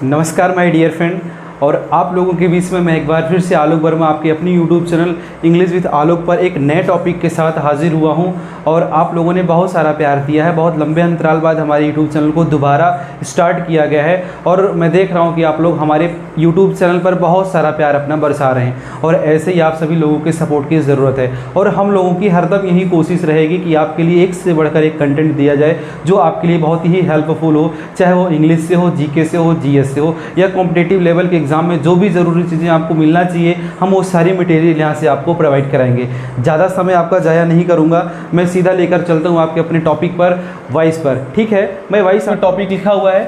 नमस्कार my dear friend, और आप लोगों के बीच में मैं एक बार फिर से आलोक वर्मा आपके अपनी यूट्यूब चैनल इंग्लिश विद आलोक पर एक नए टॉपिक के साथ हाजिर हुआ हूं। और आप लोगों ने बहुत सारा प्यार दिया है, बहुत लंबे अंतराल बाद हमारे यूट्यूब चैनल को दोबारा स्टार्ट किया गया है और मैं देख रहा हूं कि आप लोग हमारे यूट्यूब चैनल पर बहुत सारा प्यार अपना बरसा रहे हैं और ऐसे ही आप सभी लोगों के सपोर्ट की ज़रूरत है। और हम लोगों की हरदम यही कोशिश रहेगी कि आपके लिए एक से बढ़कर एक कंटेंट दिया जाए जो आपके लिए बहुत ही हेल्पफुल हो, चाहे वो इंग्लिश से हो, जीके से हो, जीएस से हो या कॉम्पिटिटिव लेवल के एग्जाम में जो भी ज़रूरी चीज़ें आपको मिलना चाहिए, हम वो सारी मटेरियल यहाँ से आपको प्रोवाइड कराएंगे। ज़्यादा समय आपका ज़ाया नहीं करूँगा, मैं सीधा लेकर चलता हूँ आपके अपने टॉपिक पर, वॉइस पर। ठीक है, मैं वॉइस में टॉपिक लिखा हुआ है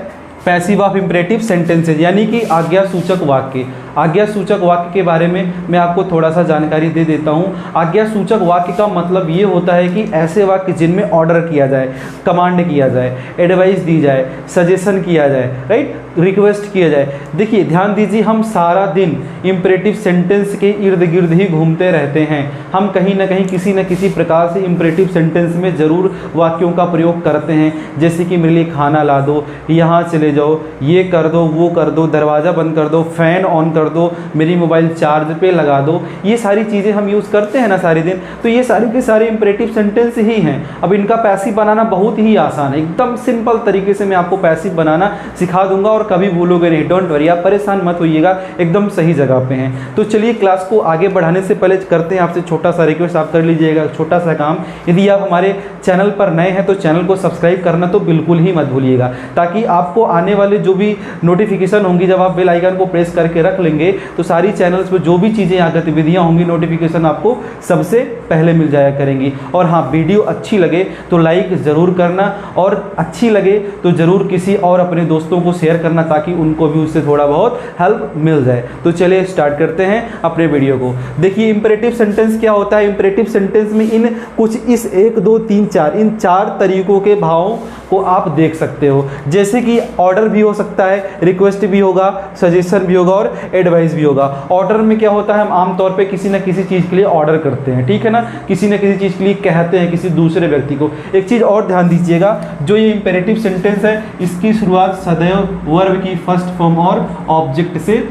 पैसिव ऑफ इंपरेटिव सेंटेंसेज, यानी कि आज्ञा सूचक वाक्य। आज्ञा सूचक वाक्य के बारे में मैं आपको थोड़ा सा जानकारी दे देता हूँ। आज्ञा सूचक वाक्य का मतलब ये होता है कि ऐसे वाक्य जिनमें ऑर्डर किया जाए, कमांड किया जाए, एडवाइस दी जाए, सजेशन किया जाए, राइट, रिक्वेस्ट किया जाए। देखिए ध्यान दीजिए, हम सारा दिन इंपरेटिव सेंटेंस के इर्द गिर्द ही घूमते रहते हैं। हम कहीं ना कहीं किसी न किसी प्रकार से इंपरेटिव सेंटेंस में ज़रूर वाक्यों का प्रयोग करते हैं, जैसे कि मेरे लिए खाना ला दो, यहाँ चले जाओ, ये कर दो, वो कर दो, दरवाज़ा बंद कर दो, फ़ैन ऑन कर दो, मेरी मोबाइल चार्ज पे लगा दो। ये सारी चीज़ें हम यूज़ करते हैं ना सारे दिन, तो ये सारे के सारे इंपरेटिव सेंटेंस ही हैं। अब इनका पैसिव बनाना बहुत ही आसान है, एकदम सिंपल तरीके से मैं आपको पैसिव बनाना सिखा दूंगा और कभी भूलोगे नहीं। डोंट वरी, आप परेशान मत होइएगा, एकदम सही जगह पे हैं। तो चलिए क्लास को आगे बढ़ाने से पहले करते हैं आपसे छोटा सा रिक्वेस्ट, आप कर लीजिएगा छोटा सा काम। यदि आप हमारे चैनल पर नए हैं तो चैनल को सब्सक्राइब करना तो बिल्कुल ही मत भूलिएगा, ताकि आपको आने वाले जो भी नोटिफिकेशन होंगी, जब आप बेल आइकन को प्रेस करके रख लेंगे तो सारी चैनल्स पर जो भी चीज़ें या गतिविधियां होंगी, नोटिफिकेशन आपको सबसे पहले मिल जाया करेंगी। और हाँ, वीडियो अच्छी लगे तो लाइक ज़रूर करना, और अच्छी लगे तो ज़रूर किसी और अपने दोस्तों को शेयर करना, ताकि उनको भी उससे थोड़ा बहुत हेल्प मिल जाए। तो चलिए स्टार्ट करते हैं अपने वीडियो को। देखिए इंपरेटिव सेंटेंस क्या होता है। इंपरेटिव सेंटेंस में इन कुछ इस 1 2 3 4 इन 4 तरीकों के भावों को आप देख सकते हो, जैसे कि ऑर्डर भी हो सकता है, रिक्वेस्ट भी होगा, सजेशन भी होगा और एडवाइस भी होगा। ऑर्डर में क्या होता है, हम आमतौर पे किसी न किसी चीज़ के लिए ऑर्डर करते हैं, ठीक है ना, किसी न किसी चीज़ के लिए कहते हैं किसी दूसरे व्यक्ति को। एक चीज़ और ध्यान दीजिएगा, जो ये इंपेरेटिव सेंटेंस है इसकी शुरुआत सदैव वर्ब की फर्स्ट फॉर्म और ऑब्जेक्ट से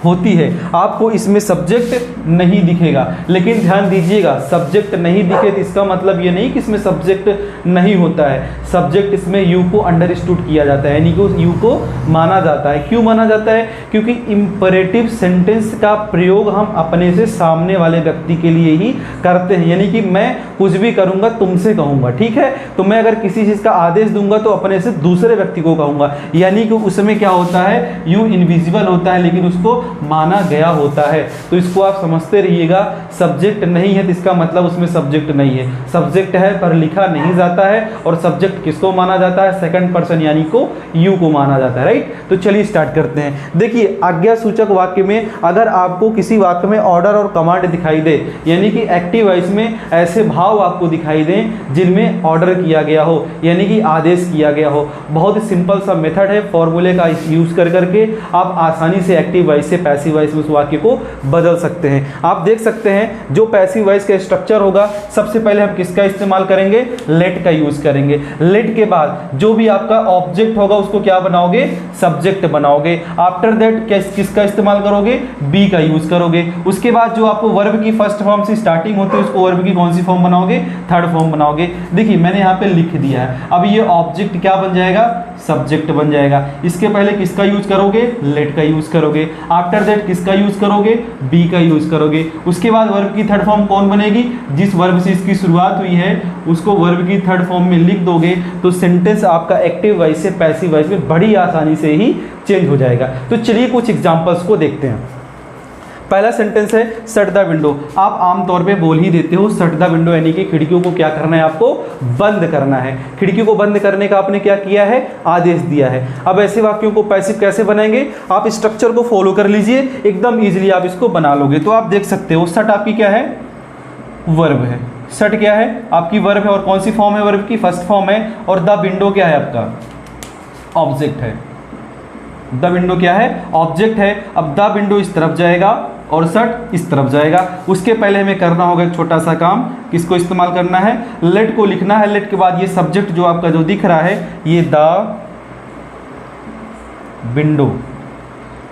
होती है। आपको इसमें सब्जेक्ट नहीं दिखेगा, लेकिन ध्यान दीजिएगा, सब्जेक्ट नहीं दिखे तो इसका मतलब ये नहीं कि इसमें सब्जेक्ट नहीं होता है। सब्जेक्ट इसमें यू को अंडरस्टूड किया जाता है, यानी कि यू को माना जाता है। क्यों माना जाता है? क्योंकि इंपरेटिव सेंटेंस का प्रयोग हम अपने से सामने वाले व्यक्ति के लिए ही करते हैं, यानी कि मैं कुछ भी करूंगा तुमसे कहूंगा, ठीक है। तो मैं अगर किसी चीज़ का आदेश दूंगा तो अपने से दूसरे व्यक्ति को कहूंगा, यानी कि उसमें क्या होता है, यू इनविजिबल होता है लेकिन उसको माना गया होता है। तो इसको आप समझते रहिएगा। सब्जेक्ट नहीं है तो इसका मतलब उसमें सब्जेक्ट नहीं है। सब्जेक्ट है पर लिखा नहीं जाता है, और सब्जेक्ट किसको माना जाता है, सेकंड पर्सन यानी को यू को माना जाता है, राइट। तो चलिए स्टार्ट करते हैं। देखिए आज्ञा सूचक वाक्य में अगर आपको किसी वाक्य में ऑर्डर और कमांड दिखाई दे, यानी कि एक्टिव वॉइस में ऐसे भाव आपको दिखाई दें जिनमें ऑर्डर किया गया हो, यानी कि आदेश किया गया हो, बहुत ही सिंपल सा मेथड है, फॉर्मूले का यूज कर करके आप आसानी से एक्टिव वॉइस से पैसिव वॉइस में उस वाक्य को बदल सकते हैं। आप देख सकते हैं जो पैसिव वॉइस का स्ट्रक्चर होगा, सबसे पहले हम किसका इस्तेमाल करेंगे, लेट का यूज करेंगे। लेट के बाद जो भी आपका ऑब्जेक्ट होगा उसको क्या बनाओगे, सब्जेक्ट बनाओगे। आफ्टर दैट किसका इस्तेमाल करोगे, बी का यूज करोगे। उसके बाद जो आपको वर्ब की फर्स्ट फॉर्म से स्टार्टिंग होती है उसको वर्ब की कौन सी फॉर्म बनाओगे, थर्ड फॉर्म बनाओगे। देखिए मैंने यहाँ पे लिख दिया है, अब ये ऑब्जेक्ट क्या बन जाएगा, सब्जेक्ट बन जाएगा। इसके पहले किसका यूज करोगे, लेट का यूज करोगे। आफ्टर दैट किसका यूज करोगे, बी का यूज करोगे। उसके बाद वर्ब की थर्ड फॉर्म कौन बनेगी, जिस वर्ब से इसकी शुरुआत हुई है उसको वर्ब की थर्ड फॉर्म में लिख दोगे तो सेंटेंस आपका एक्टिव वॉइस से पैसिव वॉइस में बड़ी आसानी से ही चेंज हो जाएगा। तो चलिए कुछ एग्जांपल्स को देखते हैं। पहला सेंटेंस है शट द विंडो। आप आमतौर पे बोल ही देते हो शट द विंडो, यानी कि खिड़कियों को क्या करना है, आपको बंद करना है। खिड़की को बंद करने का आपने क्या किया है, आदेश दिया है। अब ऐसे वाक्यों को पैसिव कैसे बनाएंगे, आप स्ट्रक्चर को फॉलो कर लीजिए, एकदम इजीली आप इसको बना लोगे। तो आप देख सकते हो शट आपकी क्या है, वर्ब है। शट क्या है, आपकी वर्ब है, और कौन सी फॉर्म है वर्ब की, फर्स्ट फॉर्म है। और द विंडो क्या है, आपका ऑब्जेक्ट है। द विंडो क्या है, ऑब्जेक्ट है। अब द विंडो इस तरफ जाएगा और शट इस तरफ जाएगा। उसके पहले हमें करना होगा एक छोटा सा काम, किसको इस्तेमाल करना है, लेट को लिखना है। लेट के बाद ये सब्जेक्ट जो आपका जो दिख रहा है, ये द विंडो।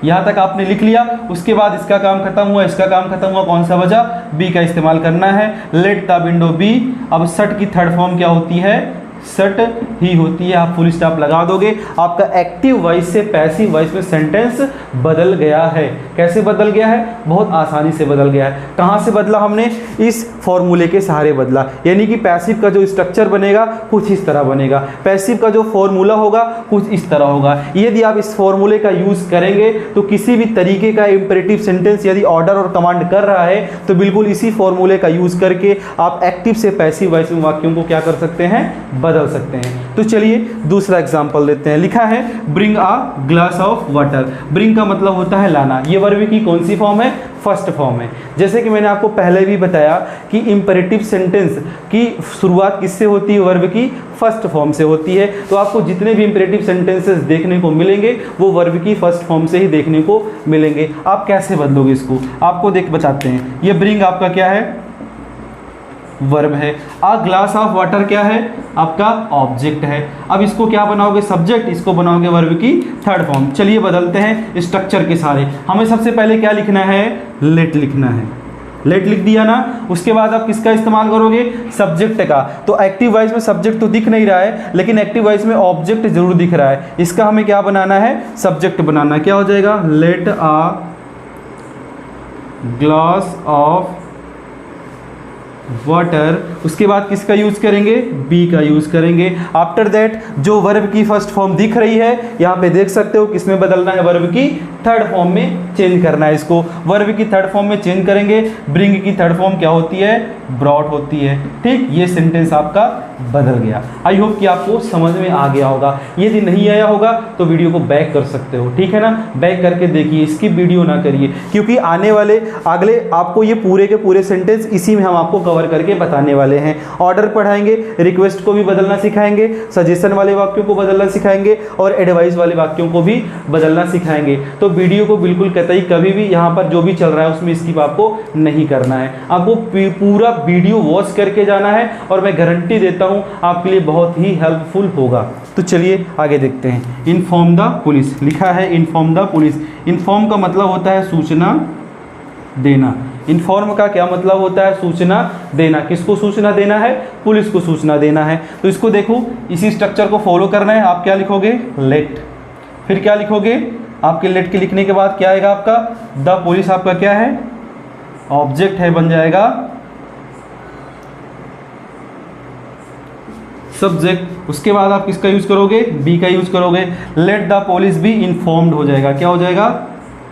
यहाँ तक आपने लिख लिया। उसके बाद इसका काम खत्म हुआ, इसका काम खत्म हुआ, कौन सा बचा? बी का इस्तेमाल करना है। Let the window be. अब शट की थर्ड फॉर्म क्या होती है? शट ही होती है। आप फुल स्टॉप लगा दोगे, आपका एक्टिव वॉइस से पैसिव वॉइस में सेंटेंस बदल गया है। कैसे बदल गया है? बहुत आसानी से बदल गया है। कहाँ से बदला हमने? इस फॉर्मूले के सहारे बदला। यानी कि पैसिव का जो स्ट्रक्चर बनेगा कुछ इस तरह बनेगा, पैसिव का जो फॉर्मूला होगा कुछ इस तरह होगा। यदि आप इस फॉर्मूले का यूज करेंगे तो किसी भी तरीके का इंपेरेटिव सेंटेंस यदि ऑर्डर और कमांड कर रहा है तो बिल्कुल इसी फॉर्मूले का यूज करके आप एक्टिव से पैसिव वॉइस में वाक्यों को क्या कर सकते हैं? बदल सकते हैं। तो चलिए दूसरा एग्जांपल देते हैं। लिखा है bring a glass of water. Bring का मतलब होता है लाना। ये वर्ब की कौन सी फॉर्म है? फर्स्ट फॉर्म है। जैसे कि मैंने आपको पहले भी बताया कि इंपेरेटिव सेंटेंस की शुरुआत किससे होती है? वर्ब की फर्स्ट फॉर्म से होती है। तो आपको जितने भी इंपेरेटिव सेंटेंसेस देखने को मिलेंगे वो वर्ब की फर्स्ट फॉर्म से ही देखने को मिलेंगे। आप कैसे बदलोगे इसको? आपको देख बताते हैं। ये ब्रिंग आपका क्या है? वर्ब है। अ ग्लास ऑफ वाटर क्या है? आपका ऑब्जेक्ट है। अब इसको क्या बनाओगे? सब्जेक्ट। इसको बनाओगे वर्ब की थर्ड फॉर्म। चलिए बदलते हैं स्ट्रक्चर के सारे। हमें सबसे पहले क्या लिखना है? लेट लिखना है। लेट लिख दिया ना। उसके बाद आप किसका इस्तेमाल करोगे? सब्जेक्ट का। तो एक्टिव वॉइस में सब्जेक्ट तो दिख नहीं रहा है, लेकिन एक्टिव वॉइस में ऑब्जेक्ट जरूर दिख रहा है। इसका हमें क्या बनाना है? सब्जेक्ट बनाना। क्या हो जाएगा? Let a glass of water. उसके बाद किसका यूज करेंगे? बी का यूज करेंगे। आफ्टर दैट जो वर्ब की फर्स्ट फॉर्म दिख रही है यहाँ पे देख सकते हो किसमें बदलना है? वर्ब की थर्ड फॉर्म में चेंज करना है इसको। वर्ब की थर्ड फॉर्म में चेंज करेंगे। ब्रिंग की थर्ड फॉर्म क्या होती है? ब्रॉट होती है। ठीक, ये सेंटेंस आपका बदल गया। आई होप कि आपको समझ में आ गया होगा। यदि नहीं आया होगा तो वीडियो को बैक कर सकते हो, ठीक है ना? बैक करके देखिए, इसकी वीडियो ना करिए, क्योंकि आने वाले अगले आपको ये पूरे के पूरे सेंटेंस इसी में हम आपको कवर करके बताने वाले हैं। ऑर्डर पढ़ाएंगे, रिक्वेस्ट को भी बदलना सिखाएंगे, सजेशन वाले वाक्यों को बदलना सिखाएंगे और एडवाइस वाले वाक्यों को भी बदलना सिखाएंगे। तो वीडियो को बिल्कुल कतई कभी भी यहाँ पर जो भी चल रहा है उसमें स्किप आपको नहीं करना है। आपको पूरा वीडियो वॉच करके जाना है और मैं गारंटी देता हूँ आपके लिए बहुत ही हेल्पफुल होगा। तो चलिए आगे देखते हैं। Inform the police. लिखा है इन्फॉर्म द पुलिस। इन्फॉर्म का मतलब होता है सूचना देना। इन्फॉर्म का क्या मतलब होता है? सूचना देना। किसको सूचना देना है? पुलिस को सूचना देना है। तो इसको देखो, इसी स्ट्रक्चर को फॉलो करना है। आप क्या लिखोगे? लेट। फिर क्या लिखोगे? आपके लेट के लिखने के बाद क्या आएगा आपका? द पुलिस आपका क्या है? ऑब्जेक्ट है, बन जाएगा सब्जेक्ट। उसके बाद आप किसका यूज करोगे? बी का यूज करोगे। Let the police be informed हो जाएगा। क्या हो जाएगा?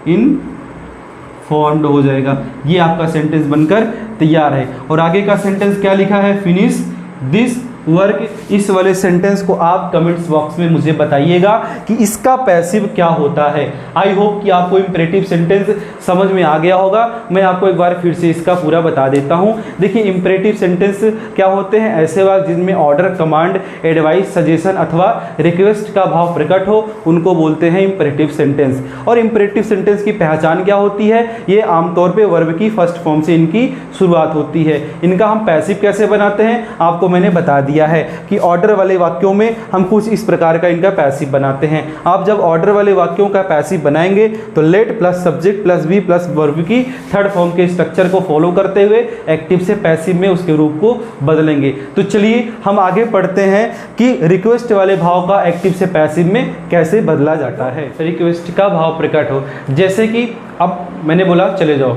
इन्फॉर्म्ड हो जाएगा। ये आपका सेंटेंस बनकर तैयार है। और आगे का सेंटेंस क्या लिखा है? Finish this work. इस वाले सेंटेंस को आप कमेंट्स बॉक्स में मुझे बताइएगा कि इसका पैसिव क्या होता है। आई होप कि आपको इंपेरेटिव सेंटेंस समझ में आ गया होगा। मैं आपको एक बार फिर से इसका पूरा बता देता हूं। देखिए, इंपेरेटिव सेंटेंस क्या होते हैं? ऐसे वाक्य जिनमें ऑर्डर, कमांड, एडवाइस, सजेशन अथवा रिक्वेस्ट का भाव प्रकट हो, उनको बोलते हैं इंपेरेटिव सेंटेंस। और इंपेरेटिव सेंटेंस की पहचान क्या होती है? ये आमतौर पर वर्ब की फर्स्ट फॉर्म से इनकी शुरुआत होती है। इनका हम पैसिव कैसे बनाते हैं आपको मैंने बता दिया है कि ऑर्डर वाले वाक्यों में हम कुछ इस प्रकार का इनका पैसिव बनाते हैं। आप जब ऑर्डर वाले वाक्यों का पैसिव बनाएंगे तो let plus subject plus be plus verb की थर्ड फॉर्म के स्ट्रक्चर को फॉलो करते हुए एक्टिव से पैसिव में उसके रूप को बदलेंगे। तो चलिए हम आगे पढ़ते हैं कि रिक्वेस्ट वाले भाव का एक्टिव से पैसिव में कैसे बदला जाता है। रिक्वेस्ट का भाव प्रकट हो, जैसे कि अब मैंने बोला चले जाओ,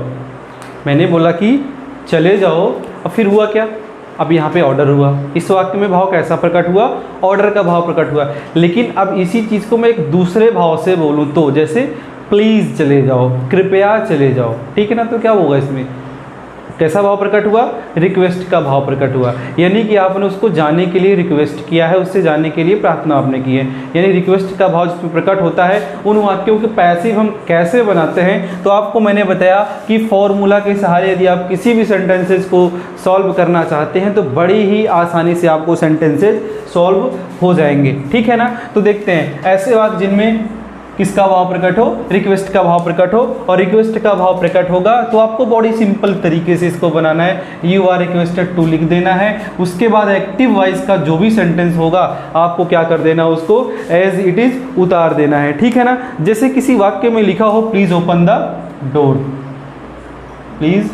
मैंने बोला कि चले जाओ, अब फिर हुआ क्या? अब यहाँ पे ऑर्डर हुआ। इस वाक्य में भाव कैसा प्रकट हुआ? ऑर्डर का भाव प्रकट हुआ। लेकिन अब इसी चीज़ को मैं एक दूसरे भाव से बोलूँ तो, जैसे प्लीज़ चले जाओ, कृपया चले जाओ, ठीक है ना? तो क्या होगा इसमें? कैसा भाव प्रकट हुआ? रिक्वेस्ट का भाव प्रकट हुआ। यानी कि आपने उसको जाने के लिए रिक्वेस्ट किया है, उससे जाने के लिए प्रार्थना आपने की है। यानी रिक्वेस्ट का भाव जिसमें प्रकट होता है, उन वाक्यों के पैसिव हम कैसे बनाते हैं? तो आपको मैंने बताया कि फॉर्मूला के सहारे यदि आप किसी भी सेंटेंसेस को सॉल्व करना चाहते हैं तो बड़ी ही आसानी से आपको सेंटेंसेज सॉल्व हो जाएंगे, ठीक है ना? तो देखते हैं ऐसे वाक्य जिनमें किसका भाव प्रकट हो, रिक्वेस्ट का भाव प्रकट हो, और रिक्वेस्ट का भाव प्रकट होगा तो आपको बड़ी सिंपल तरीके से इसको बनाना है, यू आर रिक्वेस्टेड टू लिख देना है। उसके बाद एक्टिव वॉइस का जो भी सेंटेंस होगा आपको क्या कर देना, उसको एज इट इज उतार देना है, ठीक है ना। जैसे किसी वाक्य में लिखा हो please open the door, please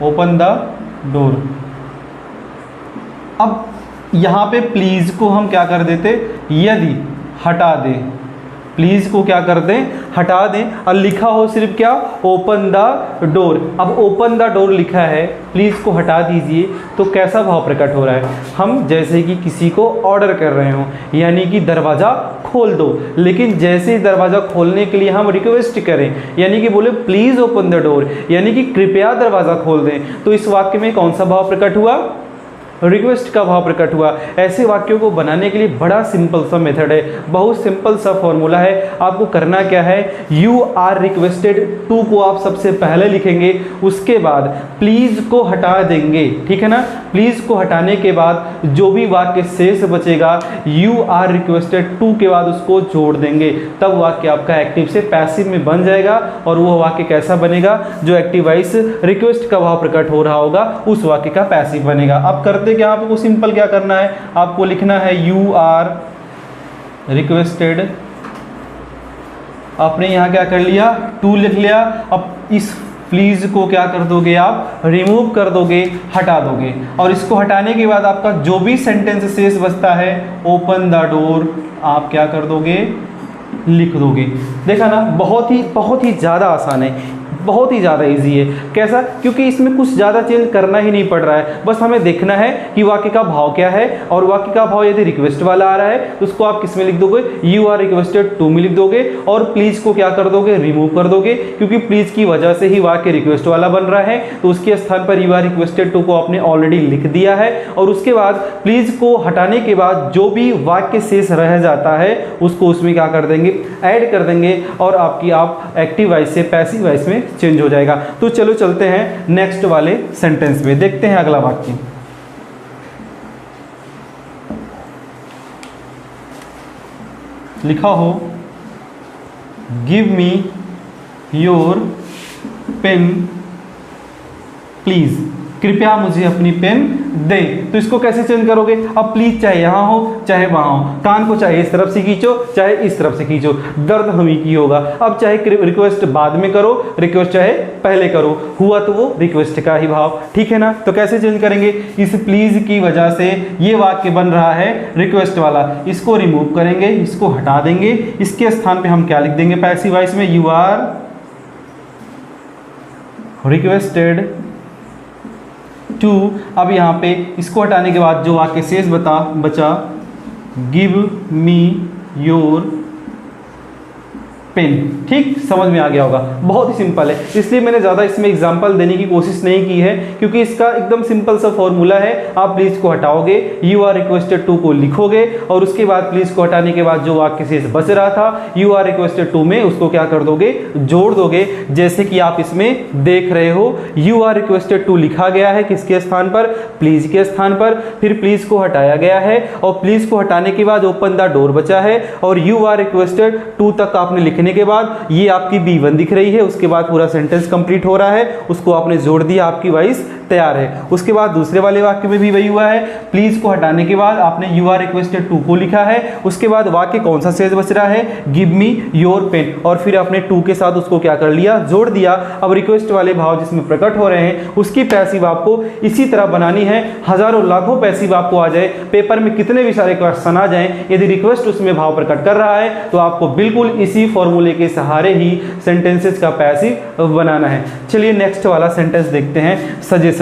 open the door. अब यहां पे प्लीज को हम क्या कर देते, यदि हटा दें, प्लीज को क्या कर दें, हटा दें, और लिखा हो सिर्फ क्या, ओपन द डोर। अब ओपन द डोर लिखा है, प्लीज को हटा दीजिए, तो कैसा भाव प्रकट हो रहा है, हम जैसे कि किसी को ऑर्डर कर रहे हो, यानी कि दरवाजा खोल दो। लेकिन जैसे ही दरवाजा खोलने के लिए हम रिक्वेस्ट करें, यानी कि बोले प्लीज ओपन द डोर, यानी कि कृपया दरवाजा खोल दें, तो इस वाक्य में कौन सा भाव प्रकट हुआ, रिक्वेस्ट का भाव प्रकट हुआ। ऐसे वाक्यों को बनाने के लिए बड़ा सिंपल सा मेथड है, बहुत सिंपल सा फॉर्मूला है। आपको करना क्या है, यू आर रिक्वेस्टेड टू को आप सबसे पहले लिखेंगे, उसके बाद प्लीज को हटा देंगे, ठीक है ना। प्लीज को हटाने के बाद जो भी वाक्य शेष बचेगा यू आर रिक्वेस्टेड टू के बाद उसको जोड़ देंगे, तब वाक्य आपका एक्टिव से पैसिव में बन जाएगा। और वो वाक्य कैसा बनेगा, जो एक्टिव वॉइस रिक्वेस्ट का भाव प्रकट हो रहा होगा उस वाक्य का पैसिव बनेगा। अब करते क्या, आपको सिंपल क्या करना है, आपको लिखना है यू आर रिक्वेस्टेड, आपने यहां क्या कर लिया, टू लिख लिया। अब इस प्लीज को क्या कर दोगे, आप रिमूव कर दोगे, हटा दोगे, और इसको हटाने के बाद आपका जो भी सेंटेंस शेष बचता है ओपन द डोर आप क्या कर दोगे, लिख दोगे। देखा ना, बहुत ही ज़्यादा आसान है, बहुत ही ज़्यादा इजी है। कैसा, क्योंकि इसमें कुछ ज़्यादा चेंज करना ही नहीं पड़ रहा है, बस हमें देखना है कि वाक्य का भाव क्या है, और वाक्य का भाव यदि रिक्वेस्ट वाला आ रहा है तो उसको आप किस में लिख दोगे, यू आर रिक्वेस्टेड टू में लिख दोगे, और प्लीज को क्या कर दोगे, रिमूव कर दोगे, क्योंकि प्लीज की वजह से ही वाक्य रिक्वेस्ट वाला बन रहा है, तो उसके स्थान पर यू आर रिक्वेस्टेड टू को आपने ऑलरेडी लिख दिया है। और उसके बाद प्लीज को हटाने के बाद जो भी वाक्य शेष रह जाता है उसको उसमें क्या कर देंगे, ऐड कर देंगे, और आपकी आप एक्टिव वॉइस से पैसिव वॉइस में चेंज हो जाएगा। तो चलो चलते हैं नेक्स्ट वाले सेंटेंस में, देखते हैं अगला वाक्य। लिखा हो give me your pen please, कृपया मुझे अपनी पेन दे। तो इसको कैसे चेंज करोगे, अब प्लीज चाहे यहाँ हो चाहे वहाँ हो, कान को चाहे इस तरफ से खींचो चाहे इस तरफ से खींचो, दर्द हम ही की होगा। अब चाहे रिक्वेस्ट बाद में करो, रिक्वेस्ट चाहे पहले करो, हुआ तो वो रिक्वेस्ट का ही भाव, ठीक है ना। तो कैसे चेंज करेंगे, इस प्लीज की वजह से ये वाक्य बन रहा है रिक्वेस्ट वाला, इसको रिमूव करेंगे, इसको हटा देंगे, इसके स्थान पे हम क्या लिख देंगे पैसिव वॉइस में, यू आर रिक्वेस्टेड टू। अब यहाँ पे इसको हटाने के बाद जो वाक्य शेष बचा, गिव मी योर पेन, ठीक, समझ में आ गया होगा, बहुत ही सिंपल है। इसलिए मैंने ज़्यादा इसमें एग्जांपल देने की कोशिश नहीं की है, क्योंकि इसका एकदम सिंपल सा फॉर्मूला है। आप प्लीज को हटाओगे, यू आर रिक्वेस्टेड टू को लिखोगे, और उसके बाद प्लीज को हटाने के बाद जो वाक्य शेष बच रहा था यू आर रिक्वेस्टेड टू में उसको क्या कर दोगे, जोड़ दोगे। जैसे कि आप इसमें देख रहे हो, यू आर रिक्वेस्टेड टू लिखा गया है किसके स्थान पर, प्लीज के स्थान पर, फिर प्लीज को हटाया गया है, और प्लीज को हटाने के बाद ओपन द डोर बचा है, और यू आर रिक्वेस्टेड टू तक आपने लिखने के बाद ये आपकी B1 दिख रही है, उसके बाद पूरा सेंटेंस कंप्लीट हो रहा है, उसको आपने जोड़ दिया, आपकी वॉइस तैयार है। उसके बाद दूसरे वाले वाक्य में भी वही हुआ है, प्लीज को हटाने के बाद आपने यू आर रिक्वेस्टेड टू को लिखा है, उसके बाद वाक्य कौन सा शेष बच रहा है, गिव मी योर पेन, और फिर आपने टू के साथ उसको क्या कर लिया, जोड़ दिया। अब रिक्वेस्ट वाले भाव जिसमें प्रकट हो रहे हैं उसकी पैसिव आपको इसी तरह बनानी है। हजारों लाखों पैसिव आपको आ जाए, पेपर में कितने भी सारे क्वेश्चन आ जाए, यदि रिक्वेस्ट उसमें भाव प्रकट कर रहा है तो आपको बिल्कुल इसी फॉर्मूले के सहारे ही सेंटेंसेस का पैसिव बनाना है। चलिए नेक्स्ट वाला सेंटेंस देखते हैं, सजेशन।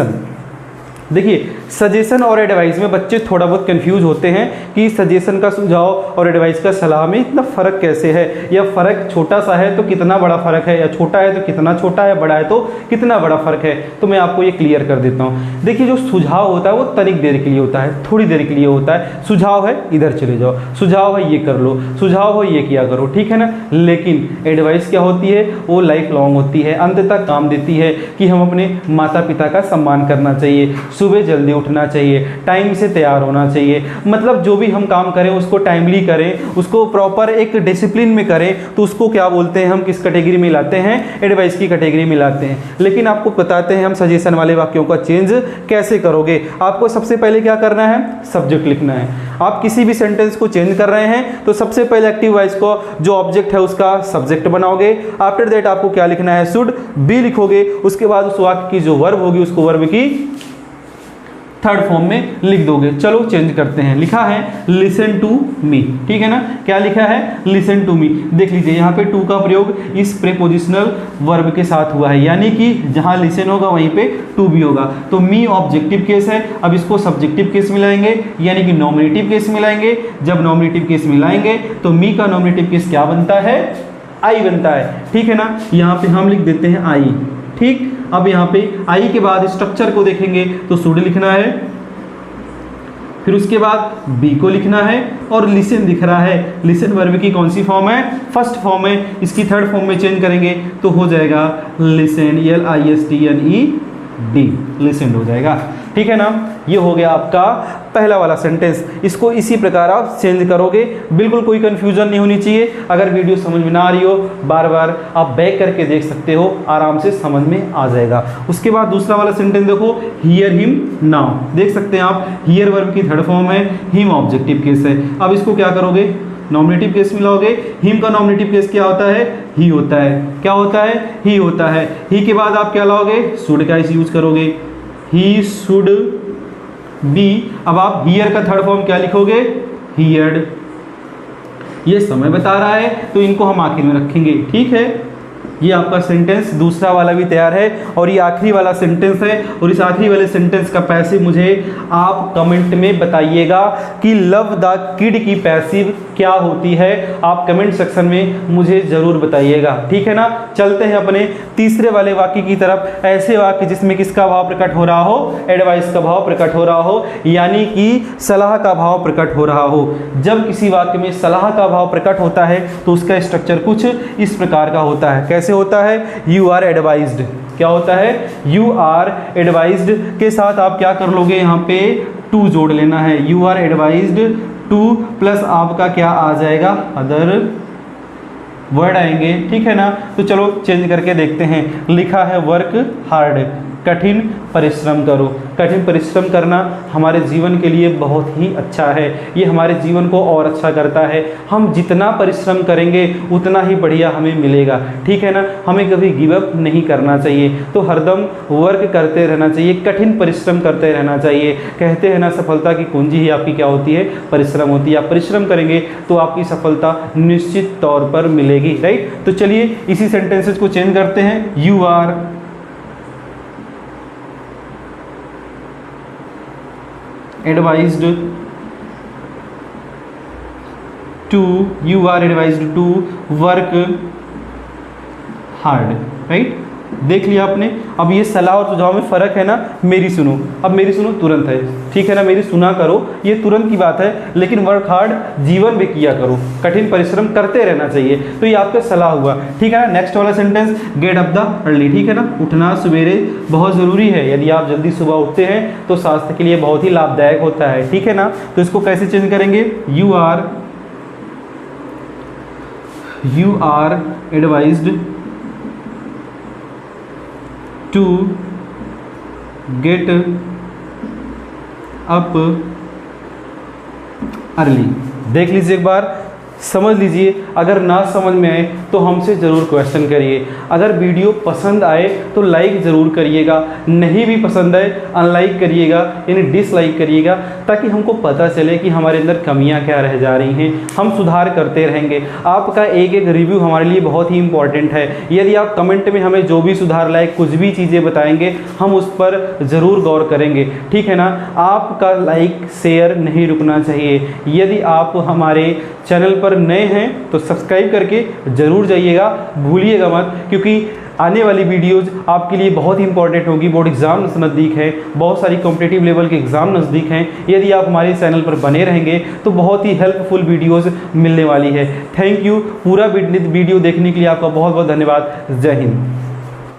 देखिए, सजेशन और एडवाइस में बच्चे थोड़ा बहुत कंफ्यूज होते हैं कि सजेशन का सुझाव और एडवाइस का सलाह में इतना फ़र्क कैसे है, या फ़र्क छोटा सा है तो कितना बड़ा फ़र्क है, या छोटा है तो कितना छोटा है, बड़ा है तो कितना बड़ा फ़र्क है। तो मैं आपको ये क्लियर कर देता हूँ। देखिए, जो सुझाव होता है वो तनिक देर के लिए होता है, थोड़ी देर के लिए होता है। सुझाव है इधर चले जाओ, सुझाव है ये कर लो, सुझाव है ये किया करो, ठीक है ना। लेकिन एडवाइस क्या होती है, वो लाइफ लॉन्ग होती है, अंत तक काम देती है कि हम अपने माता पिता का सम्मान करना चाहिए। सुबह जल्दी उठना चाहिए, टाइम से तैयार होना चाहिए। मतलब जो भी हम काम करें उसको टाइमली करें, उसको प्रॉपर एक डिसिप्लिन में करें, तो उसको क्या बोलते हैं, हम किस कैटेगरी में लाते हैं, एडवाइस की कैटेगरी में लाते हैं। लेकिन आपको बताते हैं हम सजेशन वाले वाक्यों का चेंज कैसे करोगे। आपको सबसे पहले क्या करना है, सब्जेक्ट लिखना है। आप किसी भी सेंटेंस को चेंज कर रहे हैं तो सबसे पहले एक्टिव वॉइस को जो ऑब्जेक्ट है उसका सब्जेक्ट बनाओगे। आफ्टर दैट आपको क्या लिखना है, शुड बी लिखोगे। उसके बाद उस वाक्य की जो वर्ब होगी उसको वर्ब की थर्ड फॉर्म में लिख दोगे। चलो चेंज करते हैं। लिखा है लिसन टू मी, ठीक है ना। क्या लिखा है, लिसन टू मी। देख लीजिए यहाँ पे टू का प्रयोग इस प्रीपोजिशनल वर्ब के साथ हुआ है, यानी कि जहाँ लिसन होगा वहीं पे टू भी होगा। तो मी ऑब्जेक्टिव केस है, अब इसको सब्जेक्टिव केस मिलाएंगे, यानी कि नॉमिनेटिव केस मिलाएंगे। जब नॉमिनेटिव केस मिलाएंगे तो मी का नॉमिनेटिव केस क्या बनता है, आई बनता है, ठीक है ना। यहाँ पे हम लिख देते हैं आई, ठीक। अब यहाँ पे आई के बाद स्ट्रक्चर को देखेंगे तो शुड लिखना है, फिर उसके बाद बी को लिखना है, और लिसन दिख रहा है। लिसन वर्ब की कौन सी फॉर्म है, फर्स्ट फॉर्म है। इसकी थर्ड फॉर्म में चेंज करेंगे तो हो जाएगा लिसन, LISTNED, लिसन हो जाएगा, ठीक है ना। ये हो गया आपका पहला वाला सेंटेंस। इसको इसी प्रकार आप चेंज करोगे, बिल्कुल कोई कंफ्यूजन नहीं होनी चाहिए। अगर वीडियो समझ में ना आ रही हो, बार बार आप बैक करके देख सकते हो, आराम से समझ में आ जाएगा। उसके बाद दूसरा वाला सेंटेंस देखो, हियर हिम नाउ। देख सकते हैं आप, हियर वर्ब की थर्ड फॉर्म है, हिम ऑब्जेक्टिव केस है। अब इसको क्या करोगे, नॉमिनेटिव केस मिलाओगे। हिम का नॉमिनेटिव केस क्या होता है, ही होता है। क्या होता है, ही होता है। ही के बाद आप क्या लाओगे, शुड का यूज करोगे, ही शुड बी। अब आप हियर का थर्ड फॉर्म क्या लिखोगे, हियर्ड। ये समय बता रहा है तो इनको हम आखिर में रखेंगे, ठीक है। ये आपका सेंटेंस दूसरा वाला भी तैयार है, और ये आखिरी वाला सेंटेंस है। और इस आखिरी वाले सेंटेंस का पैसिव मुझे आप कमेंट में बताइएगा कि लव द किड की पैसिव क्या होती है। आप कमेंट सेक्शन में मुझे जरूर बताइएगा, ठीक है ना। चलते हैं अपने तीसरे वाले वाक्य की तरफ। ऐसे वाक्य जिसमें किसका भाव प्रकट हो रहा हो, एडवाइस का भाव प्रकट हो रहा हो, यानी कि सलाह का भाव प्रकट हो रहा हो। जब किसी वाक्य में सलाह का भाव प्रकट होता है तो उसका स्ट्रक्चर कुछ इस प्रकार का होता है। कैसे होता है, यू आर एडवाइज्ड। क्या होता है, यू आर एडवाइज्ड के साथ आप क्या कर लोगे, यहाँ पे टू जोड़ लेना है। You are advised to plus आपका क्या आ जाएगा, अदर वर्ड आएंगे, ठीक है ना। तो चलो चेंज करके देखते हैं। लिखा है वर्क हार्ड, कठिन परिश्रम करो। कठिन परिश्रम करना हमारे जीवन के लिए बहुत ही अच्छा है, ये हमारे जीवन को और अच्छा करता है। हम जितना परिश्रम करेंगे उतना ही बढ़िया हमें मिलेगा, ठीक है ना। हमें कभी गिव अप नहीं करना चाहिए, तो हरदम वर्क करते रहना चाहिए, कठिन परिश्रम करते रहना चाहिए। कहते हैं ना, सफलता की कुंजी ही आपकी क्या होती है, परिश्रम होती है। आप परिश्रम करेंगे तो आपकी सफलता निश्चित तौर पर मिलेगी, राइट। तो चलिए इसी सेंटेंसेस को चेंज करते हैं। You are advised to, you are advised to work hard, right। देख लिया आपने। अब ये सलाह और सुझाव में फ़र्क है ना, मेरी सुनो। अब मेरी सुनो तुरंत है, ठीक है ना, मेरी सुना करो, ये तुरंत की बात है। लेकिन वर्क हार्ड जीवन में किया करो, कठिन परिश्रम करते रहना चाहिए। तो ये आपका सलाह हुआ, ठीक है ना। नेक्स्ट वाला sentence, get up the early, ठीक है ना। उठना सवेरे बहुत ज़रूरी है। यदि आप जल्दी सुबह उठते हैं तो स्वास्थ्य के लिए बहुत ही लाभदायक होता है, ठीक है ना। तो इसको कैसे चेंज करेंगे, you are advised to get up early। देख लीजिए एक बार, समझ लीजिए। अगर ना समझ में आए तो हमसे ज़रूर क्वेश्चन करिए। अगर वीडियो पसंद आए तो लाइक ज़रूर करिएगा, नहीं भी पसंद आए अनलाइक करिएगा, यानी डिसलाइक करिएगा, ताकि हमको पता चले कि हमारे अंदर कमियां क्या रह जा रही हैं। हम सुधार करते रहेंगे। आपका एक एक रिव्यू हमारे लिए बहुत ही इंपॉर्टेंट है। यदि आप कमेंट में हमें जो भी सुधार लायक कुछ भी चीज़ें बताएंगे, हम उस पर ज़रूर गौर करेंगे, ठीक है ना। आपका लाइक शेयर नहीं रुकना चाहिए। यदि आप हमारे चैनल पर नए हैं तो सब्सक्राइब करके ज़रूर जाइएगा, भूलिएगा मत, क्योंकि आने वाली वीडियोज़ आपके लिए बहुत ही इंपॉर्टेंट होगी। बोर्ड एग्ज़ाम नज़दीक है, बहुत सारी कॉम्पिटिटिव लेवल के एग्ज़ाम नज़दीक हैं। यदि आप हमारे चैनल पर बने रहेंगे तो बहुत ही हेल्पफुल वीडियोज़ मिलने वाली है। Thank you. पूरा वीडियो देखने के लिए आपका बहुत बहुत धन्यवाद। जय हिंद।